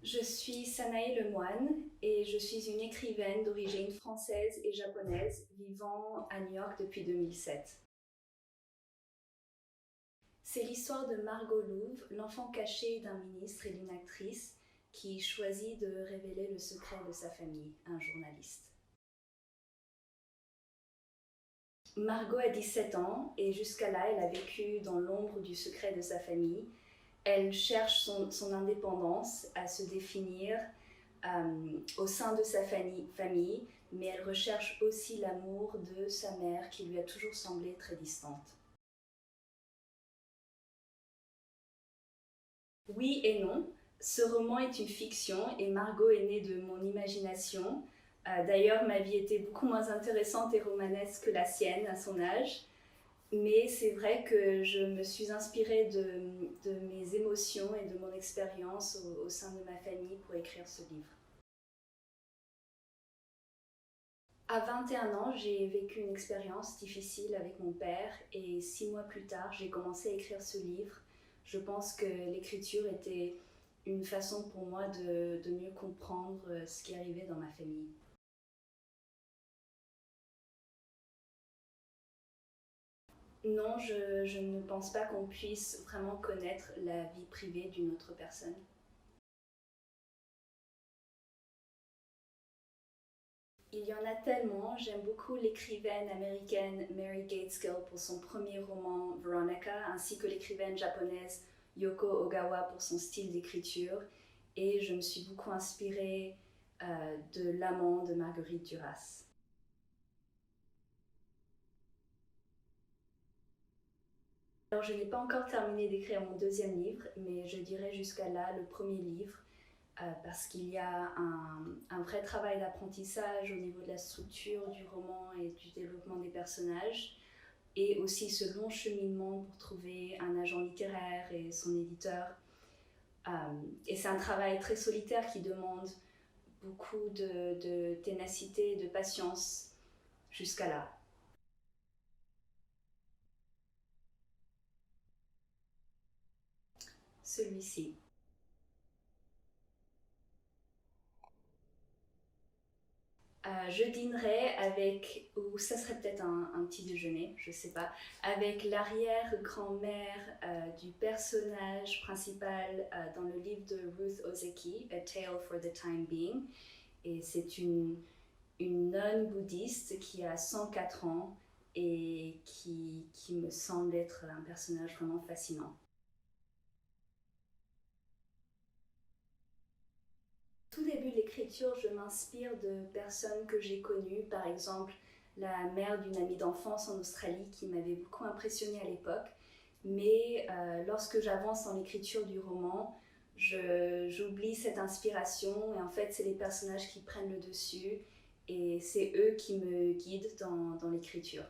Je suis Sanae Lemoine et je suis une écrivaine d'origine française et japonaise vivant à New York depuis 2007. C'est l'histoire de Margot Louve, l'enfant caché d'un ministre et d'une actrice qui choisit de révéler le secret de sa famille à un journaliste. Margot a 17 ans et jusqu'à là, elle a vécu dans l'ombre du secret de sa famille. Elle cherche son indépendance à se définir au sein de sa famille, mais elle recherche aussi l'amour de sa mère qui lui a toujours semblé très distante. Oui et non. Ce roman est une fiction et Margot est née de mon imagination. D'ailleurs, ma vie était beaucoup moins intéressante et romanesque que la sienne à son âge. Mais c'est vrai que je me suis inspirée de mes émotions et de mon expérience au sein de ma famille pour écrire ce livre. À 21 ans, j'ai vécu une expérience difficile avec mon père et 6 mois plus tard, j'ai commencé à écrire ce livre. Je pense que l'écriture était une façon pour moi de mieux comprendre ce qui arrivait dans ma famille. Non, je ne pense pas qu'on puisse vraiment connaître la vie privée d'une autre personne. Il y en a tellement. J'aime beaucoup l'écrivaine américaine Mary Gaitskill pour son premier roman Veronica, ainsi que l'écrivaine japonaise Yoko Ogawa pour son style d'écriture. Et je me suis beaucoup inspirée de L'amant de Marguerite Duras. Alors, je n'ai pas encore terminé d'écrire mon deuxième livre, mais je dirais jusqu'à là le premier livre, parce qu'il y a un vrai travail d'apprentissage au niveau de la structure du roman et du développement des personnages, et aussi ce long cheminement pour trouver un agent littéraire et son éditeur. Et c'est un travail très solitaire qui demande beaucoup de ténacité et de patience jusqu'à là. Celui-ci. Je dînerai avec, ou ça serait peut-être un petit déjeuner, je sais pas, avec l'arrière-grand-mère du personnage principal dans le livre de Ruth Ozeki, A Tale for the Time Being. Et c'est une nonne bouddhiste qui a 104 ans et qui me semble être un personnage vraiment fascinant. Tout début de l'écriture, je m'inspire de personnes que j'ai connues, par exemple la mère d'une amie d'enfance en Australie qui m'avait beaucoup impressionnée à l'époque. Mais lorsque j'avance dans l'écriture du roman, j'oublie cette inspiration et en fait c'est les personnages qui prennent le dessus et c'est eux qui me guident dans l'écriture.